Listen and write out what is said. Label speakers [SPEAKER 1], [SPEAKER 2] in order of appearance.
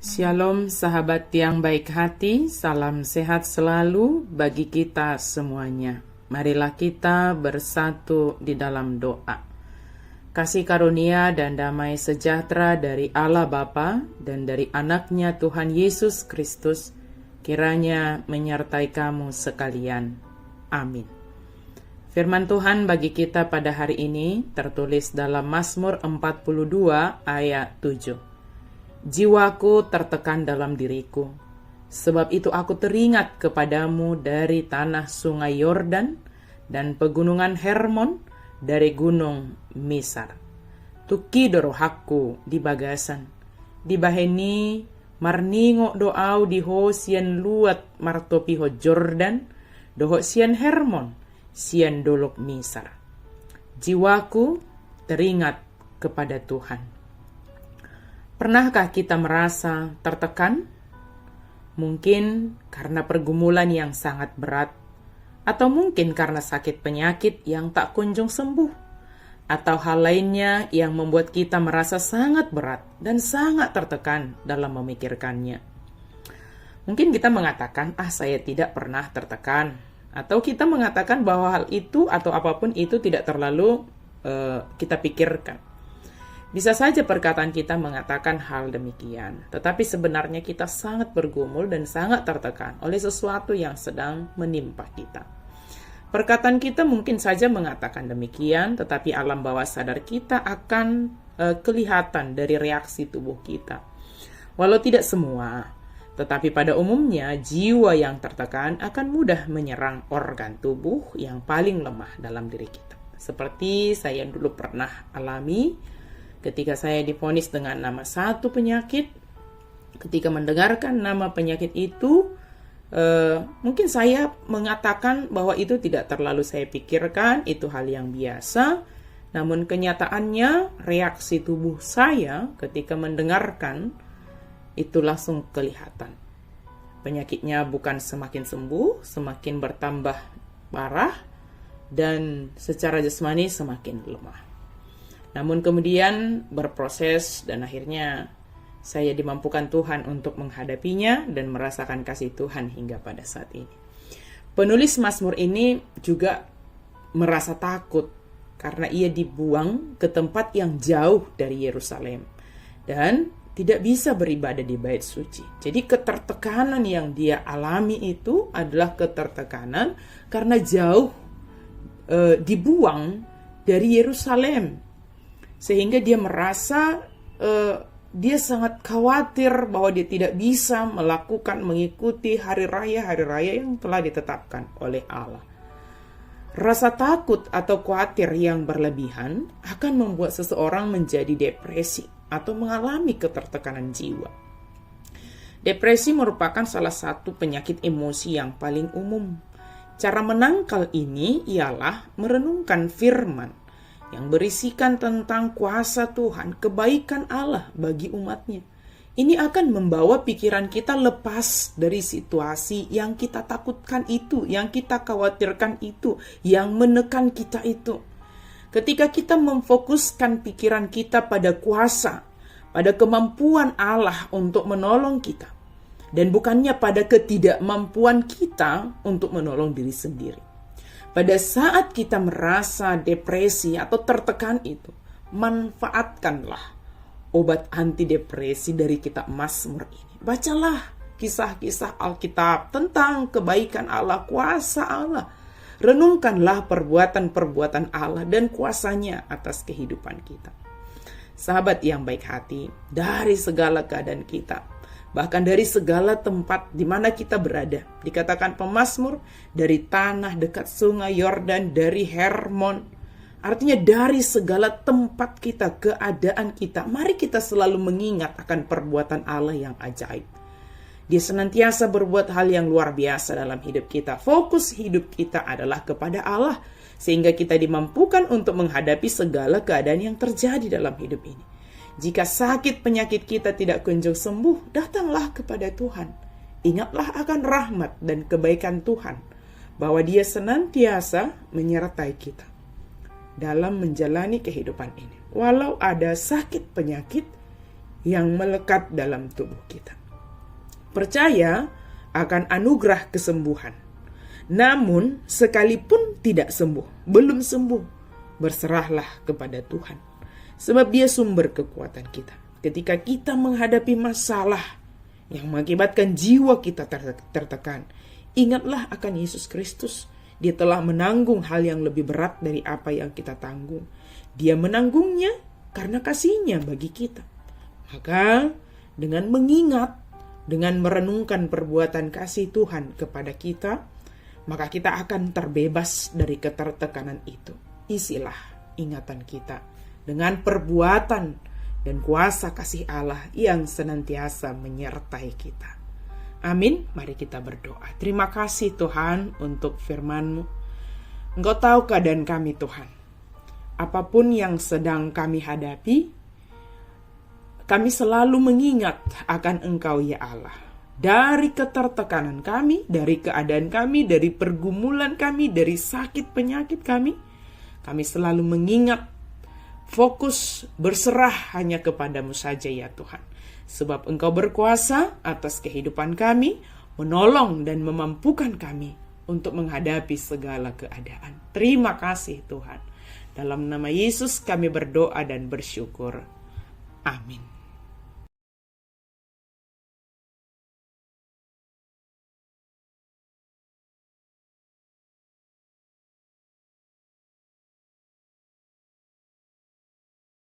[SPEAKER 1] Shalom sahabat yang baik hati, salam sehat selalu bagi kita semuanya. Marilah kita bersatu di dalam doa. Kasih karunia dan damai sejahtera dari Allah Bapa dan dari anaknya Tuhan Yesus Kristus kiranya menyertai kamu sekalian. Amin. Firman Tuhan bagi kita pada hari ini tertulis dalam Mazmur 42 ayat 7. Jiwaku tertekan dalam diriku, sebab itu aku teringat kepadamu dari tanah sungai Yordan dan pegunungan Hermon dari gunung Misar. Tuki dorohakku di bagasan, di baheni marningo doau di ho sien luat martopiho Jordan, doho sien Hermon, sien dolok Misar. Jiwaku teringat kepada Tuhan. Pernahkah kita merasa tertekan? Mungkin karena pergumulan yang sangat berat, atau mungkin karena sakit penyakit yang tak kunjung sembuh, atau hal lainnya yang membuat kita merasa sangat berat dan sangat tertekan dalam memikirkannya. Mungkin kita mengatakan, saya tidak pernah tertekan, atau kita mengatakan bahwa hal itu atau apapun itu tidak terlalu kita pikirkan. Bisa saja perkataan kita mengatakan hal demikian, tetapi sebenarnya kita sangat bergumul dan sangat tertekan oleh sesuatu yang sedang menimpa kita. Perkataan kita mungkin saja mengatakan demikian, tetapi alam bawah sadar kita akan kelihatan dari reaksi tubuh kita. Walau tidak semua, tetapi pada umumnya jiwa yang tertekan akan mudah menyerang organ tubuh yang paling lemah dalam diri kita. Seperti saya dulu pernah alami ketika saya divonis dengan nama satu penyakit. Ketika mendengarkan nama penyakit itu, mungkin saya mengatakan bahwa itu tidak terlalu saya pikirkan, itu hal yang biasa. Namun kenyataannya reaksi tubuh saya ketika mendengarkan itu langsung kelihatan. Penyakitnya bukan semakin sembuh, semakin bertambah parah, dan secara jasmani semakin lemah. Namun kemudian berproses dan akhirnya saya dimampukan Tuhan untuk menghadapinya dan merasakan kasih Tuhan hingga pada saat ini. Penulis Mazmur ini juga merasa takut karena ia dibuang ke tempat yang jauh dari Yerusalem dan tidak bisa beribadah di bait suci. Jadi ketertekanan yang dia alami itu adalah ketertekanan karena jauh dibuang dari Yerusalem. Sehingga dia merasa dia sangat khawatir bahwa dia tidak bisa mengikuti hari raya yang telah ditetapkan oleh Allah. Rasa takut atau khawatir yang berlebihan akan membuat seseorang menjadi depresi atau mengalami ketertekanan jiwa. Depresi merupakan salah satu penyakit emosi yang paling umum. Cara menangkal ini ialah merenungkan firman yang berisikan tentang kuasa Tuhan, kebaikan Allah bagi umatnya. Ini akan membawa pikiran kita lepas dari situasi yang kita takutkan itu, yang kita khawatirkan itu, yang menekan kita itu. Ketika kita memfokuskan pikiran kita pada kuasa, pada kemampuan Allah untuk menolong kita, dan bukannya pada ketidakmampuan kita untuk menolong diri sendiri. Pada saat kita merasa depresi atau tertekan itu, manfaatkanlah obat antidepresi dari kitab Mazmur ini. Bacalah kisah-kisah Alkitab tentang kebaikan Allah, kuasa Allah. Renungkanlah perbuatan-perbuatan Allah dan kuasanya atas kehidupan kita. Sahabat yang baik hati, dari segala keadaan kita, bahkan dari segala tempat di mana kita berada. Dikatakan pemazmur, dari tanah dekat sungai Yordan, dari Hermon. Artinya dari segala tempat kita, keadaan kita. Mari kita selalu mengingat akan perbuatan Allah yang ajaib. Dia senantiasa berbuat hal yang luar biasa dalam hidup kita. Fokus hidup kita adalah kepada Allah, sehingga kita dimampukan untuk menghadapi segala keadaan yang terjadi dalam hidup ini. Jika sakit penyakit kita tidak kunjung sembuh, datanglah kepada Tuhan. Ingatlah akan rahmat dan kebaikan Tuhan, bahwa Dia senantiasa menyertai kita dalam menjalani kehidupan ini. Walau ada sakit penyakit yang melekat dalam tubuh kita. Percaya akan anugerah kesembuhan. Namun, sekalipun tidak sembuh, belum sembuh, berserahlah kepada Tuhan. Sebab Dia sumber kekuatan kita. Ketika kita menghadapi masalah yang mengakibatkan jiwa kita tertekan, ingatlah akan Yesus Kristus. Dia telah menanggung hal yang lebih berat dari apa yang kita tanggung. Dia menanggungnya karena kasih-Nya bagi kita. Maka, dengan mengingat, dengan merenungkan perbuatan kasih Tuhan kepada kita, maka kita akan terbebas dari ketertekanan itu. Isilah ingatan kita dengan perbuatan dan kuasa kasih Allah yang senantiasa menyertai kita. Amin. Mari kita berdoa. Terima kasih Tuhan untuk firman-Mu. Engkau tahu keadaan kami Tuhan. Apapun yang sedang kami hadapi, kami selalu mengingat akan Engkau ya Allah. Dari ketertekanan kami, dari keadaan kami, dari pergumulan kami, dari sakit penyakit kami selalu mengingat, fokus, berserah hanya kepadamu saja ya Tuhan. Sebab Engkau berkuasa atas kehidupan kami, menolong dan memampukan kami untuk menghadapi segala keadaan. Terima kasih Tuhan. Dalam nama Yesus kami berdoa dan bersyukur. Amin.